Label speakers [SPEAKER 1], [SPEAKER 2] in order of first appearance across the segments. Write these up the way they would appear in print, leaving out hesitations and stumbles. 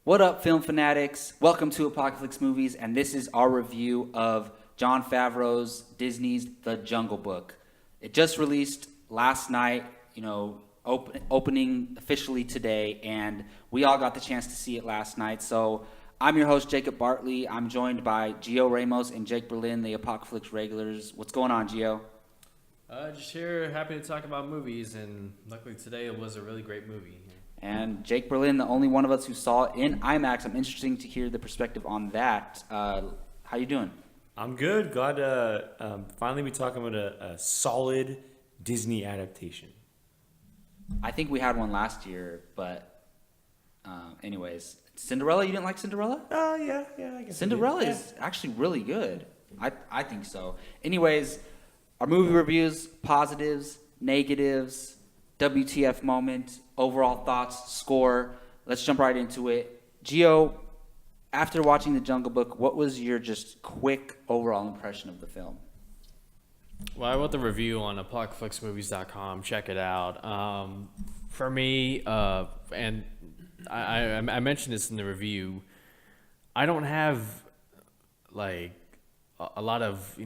[SPEAKER 1] What up, film fanatics? Welcome to Apocalypse Movies, and this is our review of Jon Favreau's Disney's The Jungle Book. It just released last night, opening officially today, and we all got the chance to see it last night. So I'm your host, Jacob Bartley. I'm joined by Gio Ramos and Jake Berlin, the Apocalypse regulars. What's going on, Gio?
[SPEAKER 2] Just here, happy to talk about movies, and luckily today it was a really great movie.
[SPEAKER 1] And Jake Berlin, the only one of us who saw it in IMAX. I'm interested to hear the perspective on that. How you doing?
[SPEAKER 3] I'm good. Glad to finally be talking about a solid Disney adaptation.
[SPEAKER 1] I think we had one last year, but anyways. Cinderella, you didn't like Cinderella?
[SPEAKER 3] Yeah, I guess
[SPEAKER 1] Cinderella is actually really good. I think so. Anyways, our movie reviews, positives, negatives, WTF moment, overall thoughts, score. Let's jump right into it. Gio, after watching The Jungle Book, what was your just quick overall impression of the film?
[SPEAKER 2] Well, I wrote the review on apocalypsemovies.com. Check it out. For me, and I mentioned this in the review, I don't have like a lot of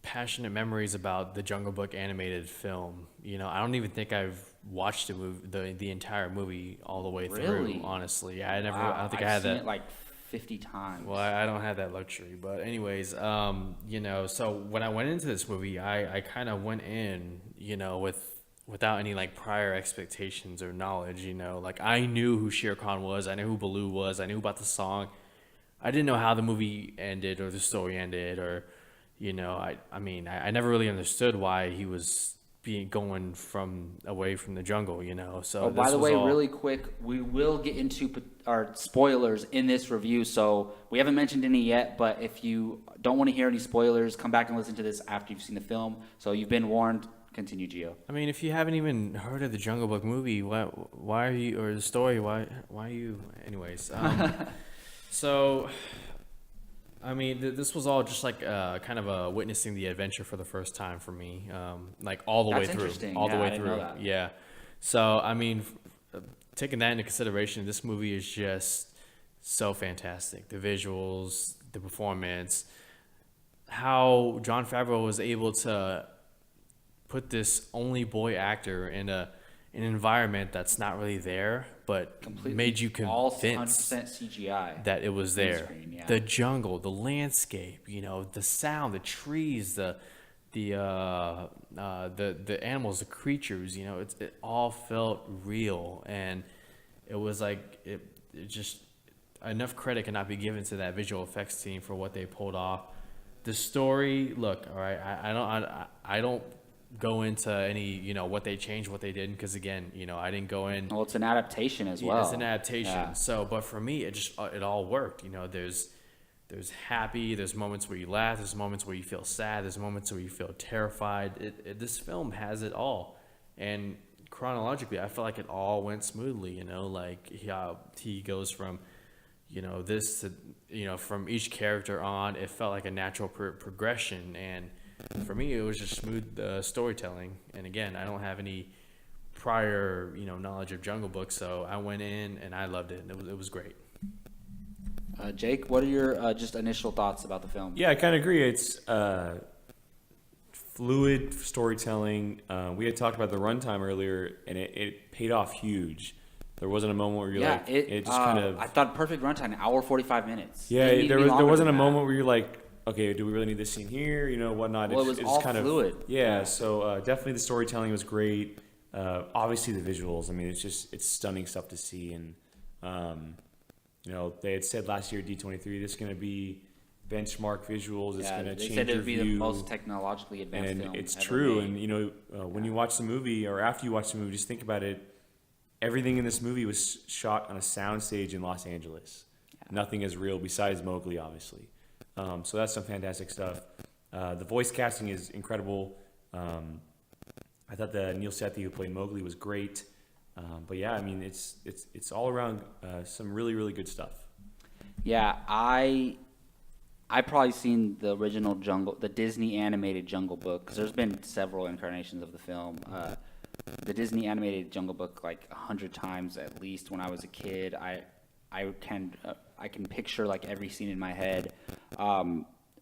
[SPEAKER 2] passionate memories about the Jungle Book animated film. I don't even think I've watched the entire movie all the way through. Honestly, I don't think I had that.
[SPEAKER 1] I've seen it like 50 times.
[SPEAKER 2] Well, I don't have that luxury, but anyways, so when I went into this movie, I kind of went in, without any like prior expectations or knowledge. Like I knew who Shere Khan was, I knew who Baloo was, I knew about the song. I didn't know how the movie ended or the story ended, or I never really understood why he was going away from the jungle, So
[SPEAKER 1] by the way, really quick, we will get into our spoilers in this review. So we haven't mentioned any yet, but if you don't want to hear any spoilers, come back and listen to this after you've seen the film. So you've been warned. Continue, Gio.
[SPEAKER 2] I mean, if you haven't even heard of the Jungle Book movie, why are you, or the story, why are you, anyways? So. I mean, this was all just like kind of a witnessing the adventure for the first time for me, like all the way through, Yeah. So I mean, taking that into consideration, this movie is just so fantastic. The visuals, the performance, how Jon Favreau was able to put this only boy actor in an environment that's not really there, but
[SPEAKER 1] completely
[SPEAKER 2] made you
[SPEAKER 1] all
[SPEAKER 2] convinced
[SPEAKER 1] 100% CGI
[SPEAKER 2] that it was there.
[SPEAKER 1] Screen, yeah.
[SPEAKER 2] The jungle, the landscape, the sound, the trees, the animals, the creatures. It all felt real, and it was like it just enough credit cannot be given to that visual effects team for what they pulled off. The story, look, all right, I don't go into any what they changed, what they didn't, because again, I didn't go in.
[SPEAKER 1] Well, it's an adaptation as well.
[SPEAKER 2] It's an adaptation. Yeah. So, but for me, it all worked. There's happy, there's moments where you laugh, there's moments where you feel sad, there's moments where you feel terrified. This film has it all, and chronologically, I feel like it all went smoothly. Like he goes from this to from each character on, it felt like a natural progression. And for me, it was just smooth storytelling. And again, I don't have any prior, knowledge of Jungle Book, so I went in and I loved it. It was great.
[SPEAKER 1] Jake, what are your just initial thoughts about the film?
[SPEAKER 3] Yeah, I kind of agree. It's fluid storytelling. We had talked about the runtime earlier, and it paid off huge. There wasn't a moment where you're it just kind of.
[SPEAKER 1] I thought perfect runtime, an hour 45 minutes.
[SPEAKER 3] Yeah, there wasn't a moment where you're like, okay, do we really need this scene here? Whatnot.
[SPEAKER 1] Well, it was all
[SPEAKER 3] kind
[SPEAKER 1] fluid.
[SPEAKER 3] Yeah, so definitely the storytelling was great. Obviously the visuals. I mean, it's stunning stuff to see. And they had said last year at D23, this is going to be benchmark visuals. It's going to change your view. They said it would be the
[SPEAKER 1] most technologically advanced film.
[SPEAKER 3] And it's true. Made. And when you watch the movie, or after you watch the movie, just think about it. Everything in this movie was shot on a soundstage in Los Angeles. Yeah. Nothing is real besides Mowgli, obviously. So that's some fantastic stuff. The voice casting is incredible. I thought that Neil Sethi, who played Mowgli, was great. But yeah, I mean, it's all around some really, really good stuff.
[SPEAKER 1] Yeah, I probably seen the original the Disney animated Jungle Book, because there's been several incarnations of the film. the Disney animated Jungle Book like 100 times at least when I was a kid. I can picture like every scene in my head.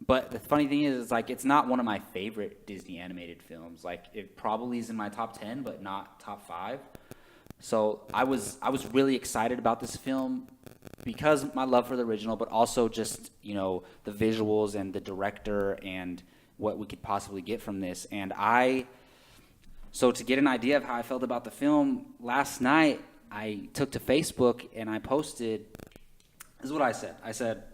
[SPEAKER 1] But the funny thing is like it's not one of my favorite Disney animated films. Like it probably is in my top 10, but not top 5. So I was really excited about this film because of my love for the original, but also just, you know, the visuals and the director and what we could possibly get from this. So to get an idea of how I felt about the film, last night I took to Facebook and I posted, this is what I said. I said,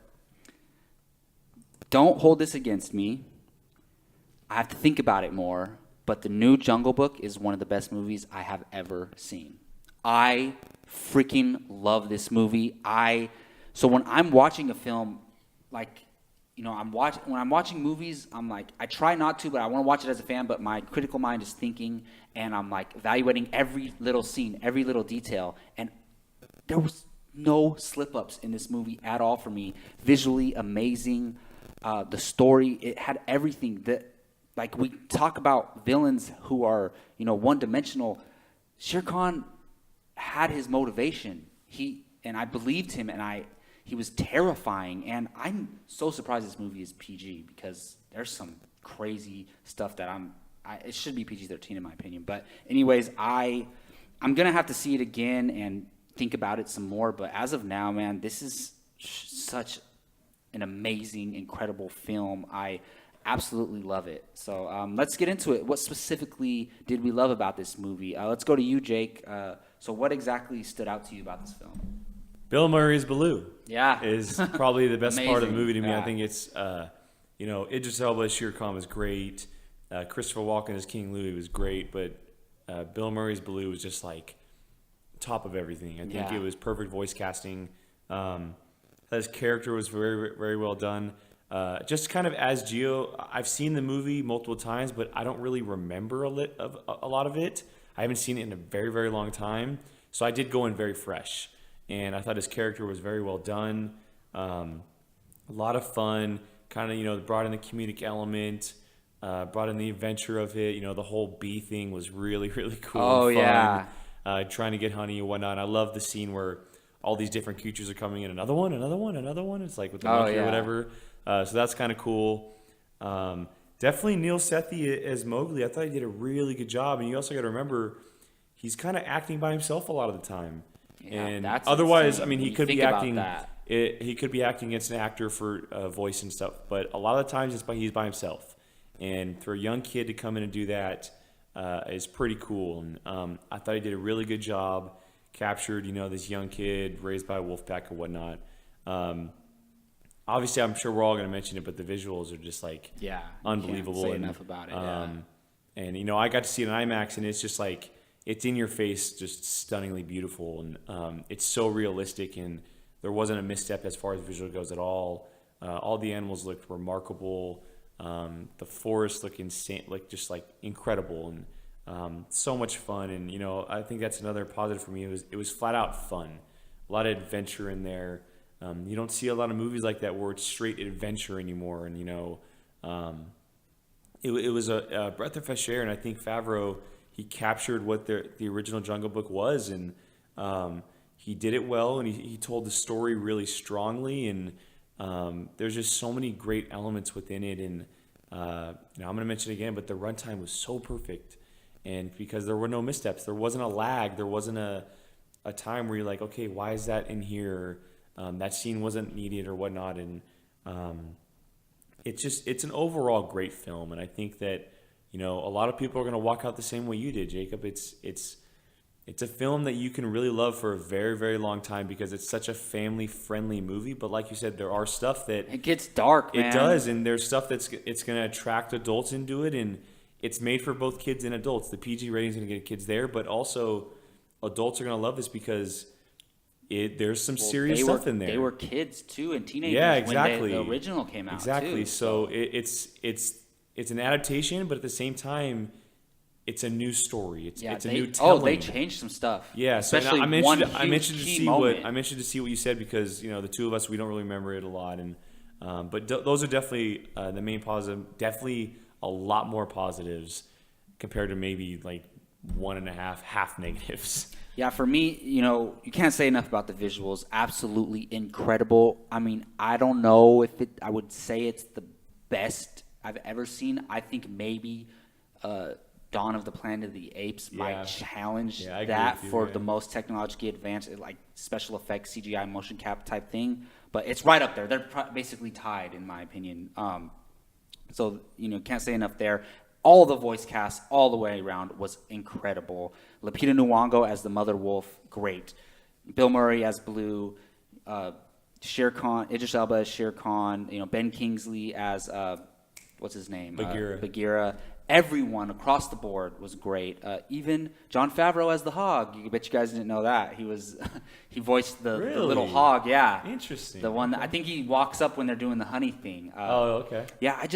[SPEAKER 1] don't hold this against me. I have to think about it more, but the new Jungle Book is one of the best movies I have ever seen. I freaking love this movie. So when I'm watching a film, like, you know, when I'm watching movies, I'm like, I try not to, but I want to watch it as a fan, but my critical mind is thinking, and I'm like evaluating every little scene, every little detail, and there was no slip-ups in this movie at all for me. Visually amazing. The story, it had everything that, like, we talk about villains who are, you know, one-dimensional. Shere Khan had his motivation. And I believed him, and he was terrifying. And I'm so surprised this movie is PG because there's some crazy stuff that it should be PG-13 in my opinion. But anyways, I'm gonna have to see it again and think about it some more. But as of now, man, this is such an amazing, incredible film. I absolutely love it. So let's get into it. What specifically did we love about this movie? Let's go to you, Jake. So what exactly stood out to you about this film?
[SPEAKER 3] Bill Murray's Baloo.
[SPEAKER 1] Yeah.
[SPEAKER 3] Is probably the best part of the movie to me.
[SPEAKER 1] Yeah.
[SPEAKER 3] I think it's, you know, Idris Elba as Shere Khan was great. Christopher Walken as King Louie was great, but Bill Murray's Baloo was just like top of everything. I think it was perfect voice casting. His character was very, very well done. Just kind of as Geo, I've seen the movie multiple times, but I don't really remember a lot of it. I haven't seen it in a very, very long time. So I did go in very fresh. And I thought his character was very well done. A lot of fun. Kind of, you know, brought in the comedic element. Brought in the adventure of it. You know, the whole bee thing was really, really cool.
[SPEAKER 1] Oh,
[SPEAKER 3] and fun.
[SPEAKER 1] yeah.
[SPEAKER 3] Trying to get honey and whatnot. I love the scene where all these different creatures are coming in. Another one. It's like with the monkey or whatever. So that's kind of cool. Definitely Neil Sethi as Mowgli. I thought he did a really good job. And you also got to remember, he's kind of acting by himself a lot of the time.
[SPEAKER 1] Yeah,
[SPEAKER 3] and
[SPEAKER 1] that's
[SPEAKER 3] otherwise,
[SPEAKER 1] insane
[SPEAKER 3] I mean,
[SPEAKER 1] when
[SPEAKER 3] he
[SPEAKER 1] you
[SPEAKER 3] could be
[SPEAKER 1] think about
[SPEAKER 3] acting.
[SPEAKER 1] that.
[SPEAKER 3] He could be acting against an actor for voice and stuff. But a lot of the times, he's by himself. And for a young kid to come in and do that is pretty cool. And I thought he did a really good job. Captured, you know, this young kid raised by a wolf pack or whatnot. Obviously, I'm sure we're all going to mention it, but the visuals are just like unbelievable.
[SPEAKER 1] Can't say enough about it.
[SPEAKER 3] And you know, I got to see it in IMAX, and it's just like it's in your face, just stunningly beautiful, and it's so realistic. And there wasn't a misstep as far as visual goes at all. All the animals looked remarkable. The forest looked insane, like just like incredible, and so much fun. And you know, I think that's another positive for me. It was flat out fun, a lot of adventure in there. You don't see a lot of movies like that where it's straight adventure anymore. And you know, it was a breath of fresh air. And I think Favreau, he captured what the original Jungle Book was, and he did it well, and he told the story really strongly. And there's just so many great elements within it. And you know, I'm going to mention it again, but the runtime was so perfect. And because there were no missteps, there wasn't a lag, there wasn't a time where you're like, okay, why is that in here? That scene wasn't needed or whatnot. And it's an overall great film. And I think that, you know, a lot of people are going to walk out the same way you did, Jacob. It's a film that you can really love for a very, very long time because it's such a family-friendly movie. But like you said, there are stuff that
[SPEAKER 1] It gets dark, man.
[SPEAKER 3] it does, and there's stuff it's going to attract adults into it, and it's made for both kids and adults. The PG rating is going to get kids there, but also adults are going to love this because there's some serious stuff in there.
[SPEAKER 1] They were kids too and teenagers
[SPEAKER 3] exactly.
[SPEAKER 1] when the original came out
[SPEAKER 3] exactly.
[SPEAKER 1] too.
[SPEAKER 3] So it's an adaptation, but at the same time, it's a new story. It's a new telling.
[SPEAKER 1] Oh, they changed some stuff.
[SPEAKER 3] Yeah, so
[SPEAKER 1] especially
[SPEAKER 3] I'm interested to see what you said because you know the two of us we don't really remember it a lot, and but those are definitely the main positive. Definitely a lot more positives compared to maybe like 1.5 half negatives.
[SPEAKER 1] Yeah, for me, you can't say enough about the visuals. Absolutely incredible. I mean, I don't know if I would say it's the best I've ever seen. I think maybe Dawn of the Planet of the Apes might challenge
[SPEAKER 3] I agree
[SPEAKER 1] that
[SPEAKER 3] with you,
[SPEAKER 1] for
[SPEAKER 3] yeah.
[SPEAKER 1] the most technologically advanced, like special effects, CGI, motion cap type thing. But it's right up there. They're basically tied, in my opinion. So, can't say enough there. All the voice cast all the way around was incredible. Lupita Nyong'o as the Mother Wolf, great. Bill Murray as Blue, Shere Khan, Idris Elba as Shere Khan, Ben Kingsley as what's his name? Bagheera. Everyone across the board was great. Even Jon Favreau as the Hog. You bet you guys didn't know that. He voiced the little hog. Yeah,
[SPEAKER 3] Interesting.
[SPEAKER 1] The one that, I think he walks up when they're doing the honey thing.
[SPEAKER 3] Okay.
[SPEAKER 1] Yeah,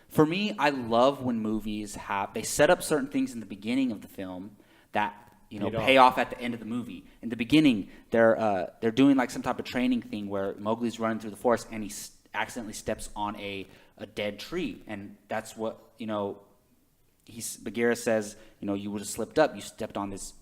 [SPEAKER 1] for me, I love when movies they set up certain things in the beginning of the film that pay off at the end of the movie. In the beginning, they're doing like some type of training thing where Mowgli's running through the forest and he accidentally steps on a dead tree, and that's what Bagheera says. You would have slipped up. You stepped on this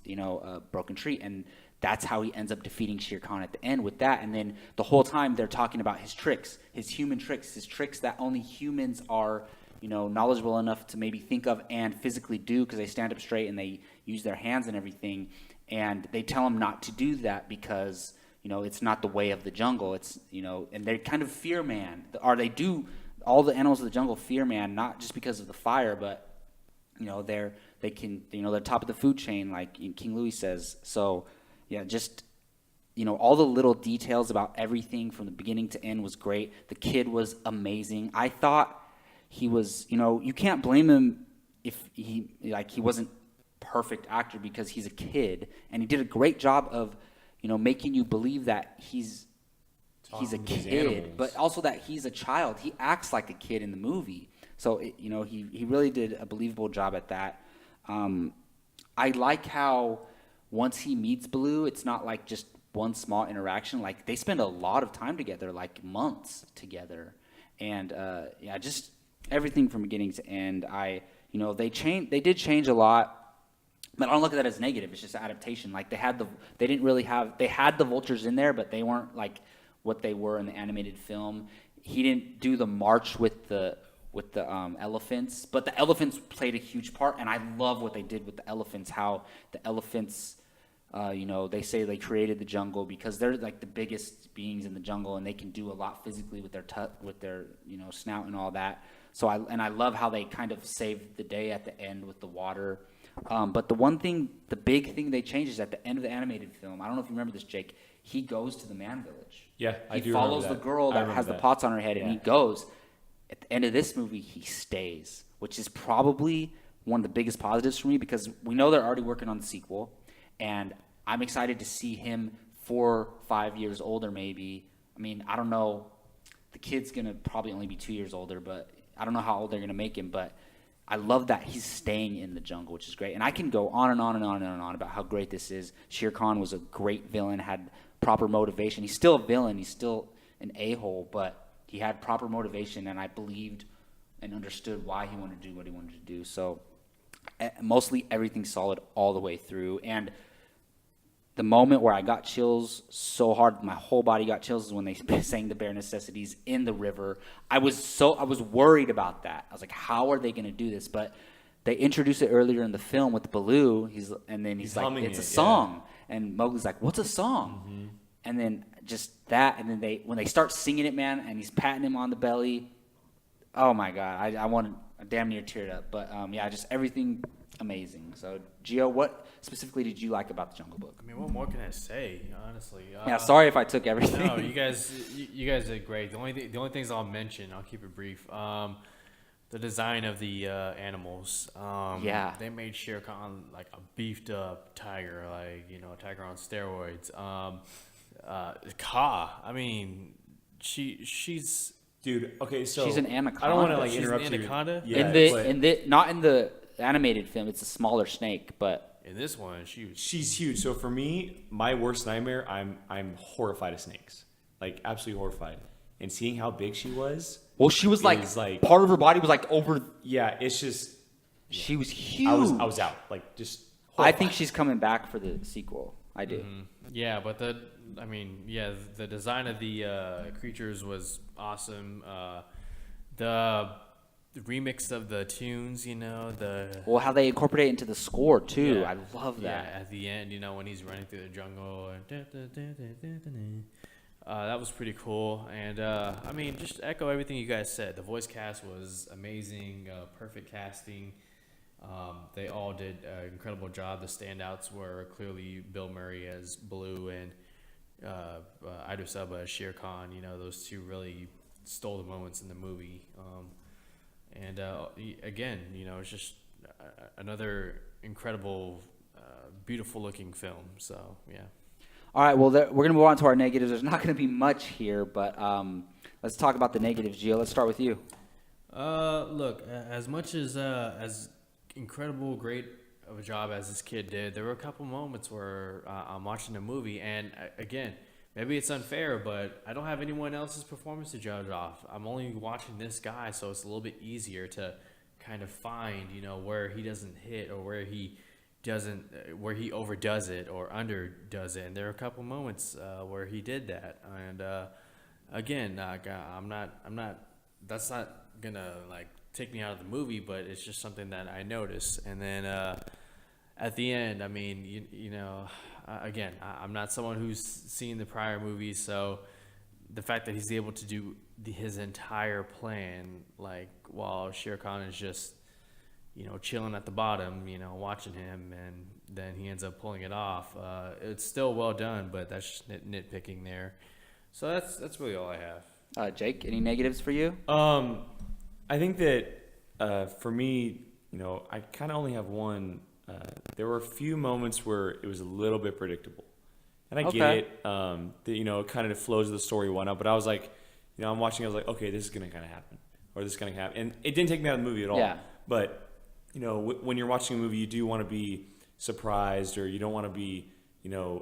[SPEAKER 1] broken tree, and that's how he ends up defeating Shere Khan at the end with that. And then the whole time they're talking about his tricks, his human tricks, his tricks that only humans are knowledgeable enough to maybe think of and physically do, because they stand up straight and they use their hands and everything. And they tell him not to do that because, it's not the way of the jungle. It's, and they kind of fear man. All the animals of the jungle fear man, not just because of the fire, but, they're top of the food chain, like King Louis says. So, yeah, just, all the little details about everything from the beginning to end was great. The kid was amazing. I thought he was, you can't blame him if he wasn't perfect actor, because he's a kid, and he did a great job of, making you believe that he's a kid, but also that he's a child. He acts like a kid in the movie. So, he really did a believable job at that. I like how once he meets Blue, it's not like just one small interaction. Like, they spend a lot of time together, like months together. And, just everything from beginning to end. They did change a lot. But I don't look at that as negative. It's just adaptation. Like, they had the vultures in there, but they weren't like what they were in the animated film. He didn't do the march with the elephants, but the elephants played a huge part, and I love what they did with the elephants. How the elephants, they say they created the jungle because they're like the biggest beings in the jungle, and they can do a lot physically with their snout and all that. So I love how they kind of saved the day at the end with the water. But the big thing they changed is at the end of the animated film. I don't know if you remember this, Jake. He goes to the man village.
[SPEAKER 3] Yeah, I do.
[SPEAKER 1] He follows the girl that has the pots on her head, and he goes. At the end of this movie, he stays, which is probably one of the biggest positives for me, because we know they're already working on the sequel, and I'm excited to see him 4-5 years older, maybe. I mean, I don't know. The kid's gonna probably only be 2 years older, but I don't know how old they're gonna make him. But I love that he's staying in the jungle, which is great. And I can go on and on and on and on about how great this is. Shere Khan was a great villain, had proper motivation. He's still a villain. He's still an a-hole, but he had proper motivation, and I believed and understood why he wanted to do what he wanted to do. So mostly everything solid all the way through. And the moment where I got chills so hard, my whole body got chills, is when they sang the bare necessities in the river. I was worried about that. I was like, how are they going to do this? But they introduced it earlier in the film with Baloo. He's like, it's a song. Yeah. And Mowgli's like, what's a song? Mm-hmm. And then just that, and then when they start singing it, man, and he's patting him on the belly. Oh my God, I damn near teared up. But just everything amazing. So Gio, what specifically did you like about the Jungle Book?
[SPEAKER 2] I mean, what more can I say, honestly?
[SPEAKER 1] Sorry if I took everything.
[SPEAKER 2] No, you guys did great. The only things I'll mention, I'll keep it brief. The design of the animals. They made Shere Khan like a beefed up tiger, a tiger on steroids. Ka, I mean, she's
[SPEAKER 3] dude. Okay, so
[SPEAKER 1] she's an anaconda.
[SPEAKER 3] I don't want to interrupt
[SPEAKER 2] an anaconda.
[SPEAKER 3] you.
[SPEAKER 1] Yeah, not in the animated film. It's a smaller snake, but
[SPEAKER 2] in this one,
[SPEAKER 3] she's huge. So for me, my worst nightmare, I'm horrified of snakes, like absolutely horrified. And seeing how big she was.
[SPEAKER 1] Well, she was like part of her body was like over.
[SPEAKER 3] Yeah, it's just
[SPEAKER 1] She was huge.
[SPEAKER 3] I was out. Like, just
[SPEAKER 1] I think
[SPEAKER 3] horrified.
[SPEAKER 1] she's coming back for the sequel. I do.
[SPEAKER 2] Yeah, but the design of the creatures was awesome. The remix of the tunes,
[SPEAKER 1] Well, how they incorporate it into the score too.
[SPEAKER 2] Yeah.
[SPEAKER 1] I love
[SPEAKER 2] Yeah,
[SPEAKER 1] that.
[SPEAKER 2] at the end, when he's running through the jungle, that was pretty cool. And just echo everything you guys said. The voice cast was amazing, perfect casting. They all did an incredible job. The standouts were clearly Bill Murray as Blue and Idris Elba as Shere Khan. Those two really stole the moments in the movie. Again, it's just another incredible, beautiful looking film. So, yeah.
[SPEAKER 1] All right, well, we're going to move on to our negatives. There's not going to be much here, but let's talk about the negatives, Gio. Let's start with you.
[SPEAKER 2] Look, as much as incredible, great of a job as this kid did, there were a couple moments where I'm watching the movie, and again, maybe it's unfair, but I don't have anyone else's performance to judge off. I'm only watching this guy, so it's a little bit easier to kind of find, where he doesn't hit or where he overdoes it or underdoes it. And there are a couple moments where he did that. And again, that's not gonna take me out of the movie, but it's just something that I noticed. And then at the end, again, I'm not someone who's seen the prior movies, so the fact that he's able to do his entire plan, while Shere Khan is just, chilling at the bottom, watching him, and then he ends up pulling it off. It's still well done, but that's just nitpicking there. So that's really all I have.
[SPEAKER 1] Jake, any negatives for you?
[SPEAKER 3] I think that for me, I kind of only have one. There were a few moments where it was a little bit predictable, and I get it. That it kind of flows of the story one up, but I was like, I'm watching. I was like, okay, this is gonna kind of happen, or this is gonna happen, and it didn't take me out of the movie at all.
[SPEAKER 1] Yeah.
[SPEAKER 3] But when you're watching a movie, you do want to be surprised, or you don't want to be,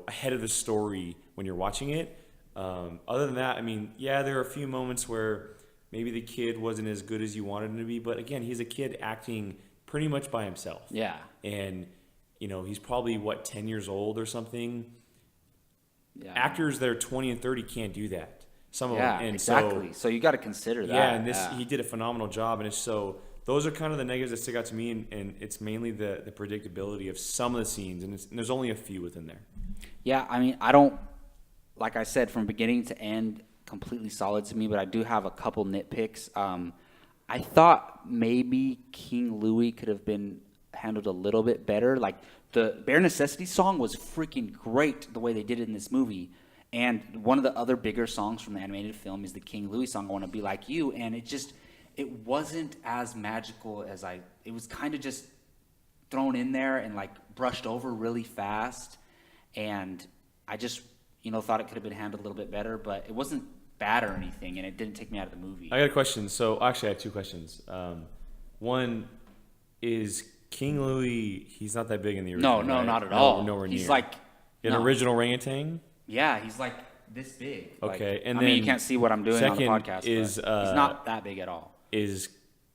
[SPEAKER 3] ahead of the story when you're watching it. Other than that, there are a few moments where maybe the kid wasn't as good as you wanted him to be, but again, he's a kid acting pretty much by himself.
[SPEAKER 1] Yeah.
[SPEAKER 3] And, he's probably, 10 years old or something.
[SPEAKER 1] Yeah.
[SPEAKER 3] Actors that are 20 and 30 can't do that. Some of
[SPEAKER 1] Yeah,
[SPEAKER 3] them. And
[SPEAKER 1] exactly. So you got to consider that.
[SPEAKER 3] Yeah, and he did a phenomenal job. And those are kind of the negatives that stick out to me, and it's mainly the predictability of some of the scenes, and there's only a few within there.
[SPEAKER 1] Yeah, I don't, like I said, from beginning to end, completely solid to me, but I do have a couple nitpicks. I thought maybe King Louis could have been handled a little bit better. Like, the Bare Necessity song was freaking great the way they did it in this movie. And one of the other bigger songs from the animated film is the King Louis song, I Want to Be Like You. And it wasn't as magical as it was kind of just thrown in there and brushed over really fast. And I just, thought it could have been handled a little bit better, but it wasn't bad or anything, and it didn't take me out of the movie.
[SPEAKER 3] I got a question. So actually, I have two questions. One is KingLouis. He's not that big in the original.
[SPEAKER 1] No,
[SPEAKER 3] right?
[SPEAKER 1] not at all.
[SPEAKER 3] Nowhere near.
[SPEAKER 1] He's
[SPEAKER 3] an original orangutan.
[SPEAKER 1] Yeah, he's this big.
[SPEAKER 3] Okay, and
[SPEAKER 1] you
[SPEAKER 3] then
[SPEAKER 1] can't see what I'm doing on the
[SPEAKER 3] second
[SPEAKER 1] podcast.
[SPEAKER 3] is,
[SPEAKER 1] but he's not that big at all.
[SPEAKER 3] Is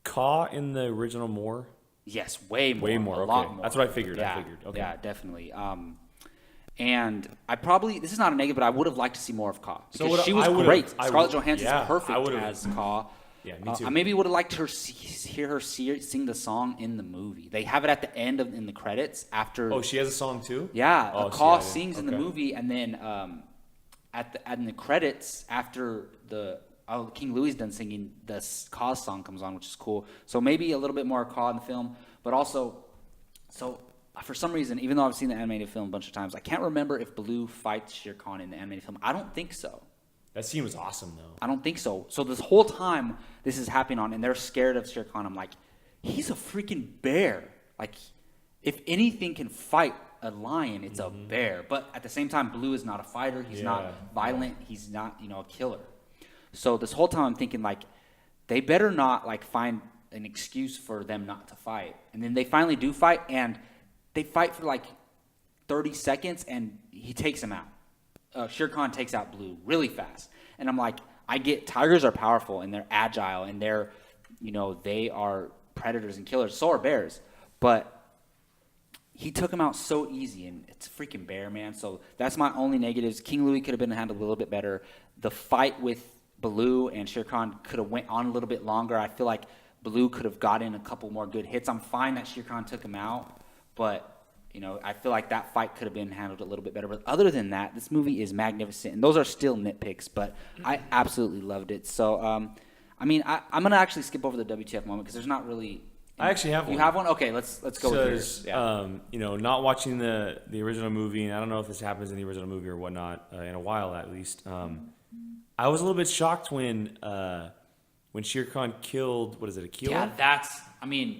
[SPEAKER 3] Ka in the original more?
[SPEAKER 1] Yes, way more.
[SPEAKER 3] Way more.
[SPEAKER 1] A
[SPEAKER 3] Okay,
[SPEAKER 1] lot more.
[SPEAKER 3] that's what I figured.
[SPEAKER 1] Yeah,
[SPEAKER 3] Okay.
[SPEAKER 1] Yeah, definitely. And this is not a negative, but I would have liked to see more of Ka. Because she was great. Scarlett Johansson's perfect as Ka.
[SPEAKER 3] Yeah, me too.
[SPEAKER 1] I maybe would have liked to hear her sing the song in the movie. They have it at the end in the credits after.
[SPEAKER 3] Oh, she has a song too?
[SPEAKER 1] Yeah, Ka sings in the
[SPEAKER 3] okay.
[SPEAKER 1] movie, and then in the credits after King Louis done singing, the Ka song comes on, which is cool. So maybe a little bit more Ka in the film, but also, for some reason, even though I've seen the animated film a bunch of times, I can't remember if Blue fights Shere Khan in the animated film. I don't think so.
[SPEAKER 3] That scene was awesome, though.
[SPEAKER 1] I don't think so. So this whole time this is happening and they're scared of Shere Khan, I'm like, he's a freaking bear. If anything can fight a lion, it's a bear. But at the same time, Blue is not a fighter. He's not violent. He's not, a killer. So this whole time I'm thinking, they better not, find an excuse for them not to fight. And then they finally do fight, and they fight for, 30 seconds, and he takes him out. Shere Khan takes out Blue really fast. And I'm like, I get tigers are powerful, and they're agile, and they're, they are predators and killers. So are bears. but he took him out so easy, and it's a freaking bear, man. So that's my only negatives. King Louis could have been handled a little bit better. The fight with Baloo and Shere Khan could have went on a little bit longer. I feel like Baloo could have got in a couple more good hits. I'm fine that Shere Khan took him out, but I feel like that fight could have been handled a little bit better. But other than that, this movie is magnificent, and those are still nitpicks, but I absolutely loved it. So, I'm gonna actually skip over the WTF moment because there's not really.
[SPEAKER 3] I actually have one.
[SPEAKER 1] You have one? Okay, let's go with yours.
[SPEAKER 3] Yeah. Not watching the original movie, and I don't know if this happens in the original movie or whatnot, in a while at least. I was a little bit shocked when Shere Khan killed, what is it, Aquila?
[SPEAKER 1] Yeah,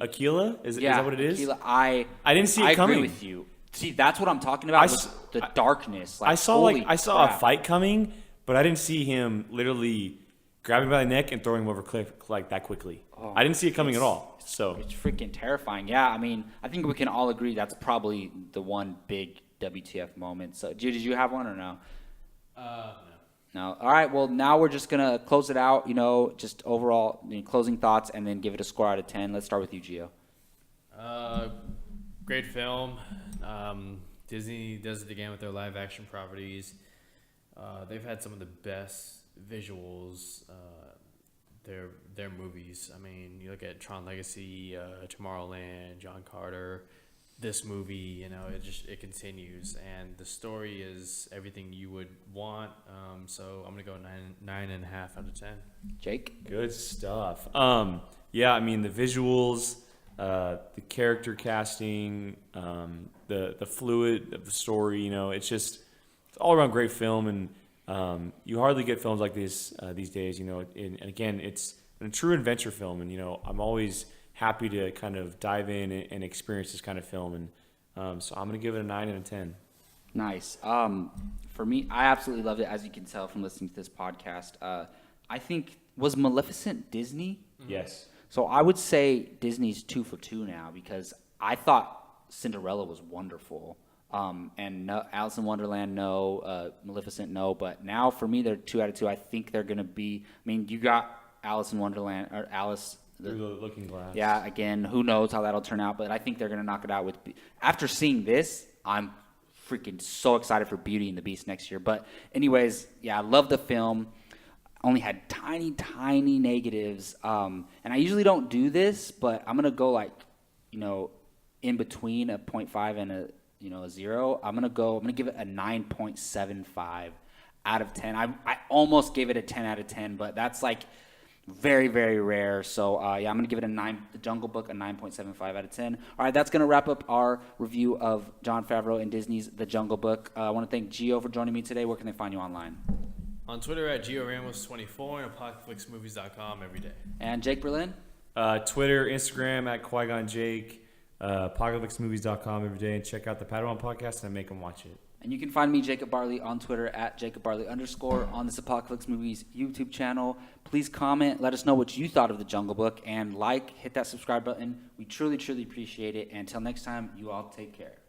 [SPEAKER 3] Aquila? Is that what it is?
[SPEAKER 1] Aquila, I
[SPEAKER 3] didn't see it coming.
[SPEAKER 1] I agree with you. See, that's what I'm talking about. The darkness. Like,
[SPEAKER 3] I saw
[SPEAKER 1] crap.
[SPEAKER 3] a fight coming, but I didn't see him literally grabbing him by the neck and throwing him over a cliff like that quickly.
[SPEAKER 1] Oh,
[SPEAKER 3] I didn't see it coming at all. So
[SPEAKER 1] it's freaking terrifying. Yeah, I think we can all agree that's probably the one big WTF moment. So, did you have one or no?
[SPEAKER 2] No.
[SPEAKER 1] No. All right. Well, now we're just gonna close it out. Just overall closing thoughts, and then give it a score out of 10. Let's start with you, Gio.
[SPEAKER 2] Great film. Disney does it again with their live action properties. They've had some of the best visuals. Their movies. I mean, you look at Tron Legacy, Tomorrowland, John Carter. This movie, it continues, and the story is everything you would want. So I'm gonna go 9.5 out of 10.
[SPEAKER 1] Jake.
[SPEAKER 3] good stuff. Yeah, I mean the visuals, the character casting, the fluid of the story. It's all around great film, and you hardly get films like this these days. And again, it's a true adventure film, and I'm always happy to kind of dive in and experience this kind of film, and so I'm gonna give it a 9 out of 10.
[SPEAKER 1] Nice. For me, I absolutely loved it. As you can tell from listening to this podcast, I think was Maleficent Disney.
[SPEAKER 3] Yes.
[SPEAKER 1] So I would say Disney's 2 for 2 now, because I thought Cinderella was wonderful. And no, Alice in Wonderland, no. Maleficent, no. But now for me, they're 2 out of 2. I think they're going to be, you got Alice in Wonderland, or Alice.
[SPEAKER 3] Through the Looking Glass.
[SPEAKER 1] Yeah, again, who knows how that'll turn out. But I think they're going to knock it out with, after seeing this, I'm freaking so excited for Beauty and the Beast next year. But anyways, yeah, I love the film. Only had tiny negatives. And I usually don't do this, but I'm going to go in between a 0.5 and a 0. I'm going to give it a 9.75 out of 10. I almost gave it a 10 out of 10, but that's very, very rare. So, I'm going to give it The Jungle Book, a 9.75 out of 10. All right, that's going to wrap up our review of Jon Favreau and Disney's The Jungle Book. I want to thank Gio for joining me today. Where can they find you online?
[SPEAKER 2] On Twitter at GioRamos24 and apocalypsemovies.com every day.
[SPEAKER 1] And Jake Berlin?
[SPEAKER 3] Twitter, Instagram at Qui-Gon Jake, apocalypsemovies.com every day, and check out the Padawan podcast and make them watch it.
[SPEAKER 1] And you can find me, Jacob Barley, on Twitter at @JacobBarley_ on this Apocalypse Movies YouTube channel. Please comment. Let us know what you thought of The Jungle Book. And hit that subscribe button. We truly, truly appreciate it. And until next time, you all take care.